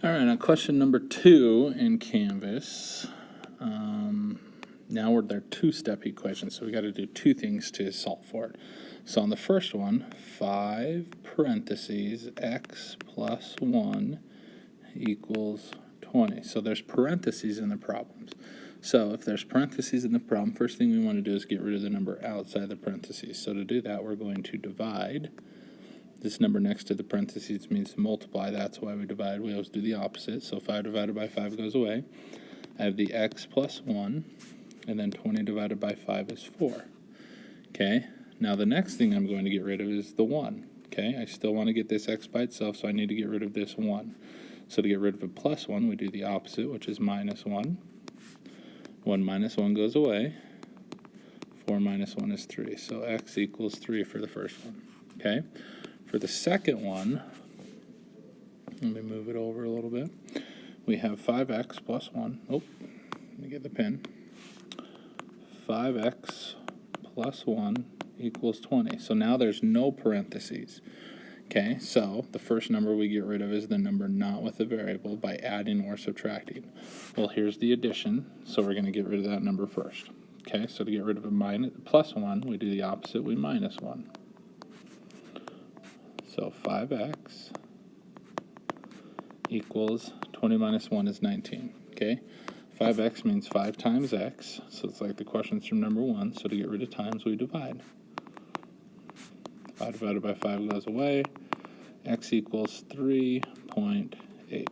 All right, on question number 2 in Canvas. Now they're two-step equations, so we got to do two things to solve for it. So on the first one, 5 parentheses x plus 1 equals 20. So there's parentheses in the problems. So if there's parentheses in the problem, first thing we want to do is get rid of the number outside the parentheses. So to do that, we're going to divide. This number next to the parentheses means to multiply. That's why we divide. We always do the opposite. So 5 divided by 5 goes away. I have the x plus 1, and then 20 divided by 5 is 4. Okay, now the next thing I'm going to get rid of is the 1. Okay, I still want to get this x by itself, so I need to get rid of this 1. So to get rid of a plus 1, we do the opposite, which is minus 1. 1 minus 1 goes away. 4 minus 1 is 3. So x equals 3 for the first one. Okay, for the second one, let me move it over a little bit. We have 5x plus 1. Oh, let me get the pen. 5x plus 1 equals 20. So now there's no parentheses. Okay, so the first number we get rid of is the number not with a variable by adding or subtracting. Well, here's the addition, so we're going to get rid of that number first. Okay, so to get rid of a plus 1, we do the opposite, we minus 1. So 5x equals 20 minus 1 is 19. Okay, 5x means 5 times x, so it's like the questions from number 1, so to get rid of times, we divide. 5 divided by 5 goes away. X equals 3.8.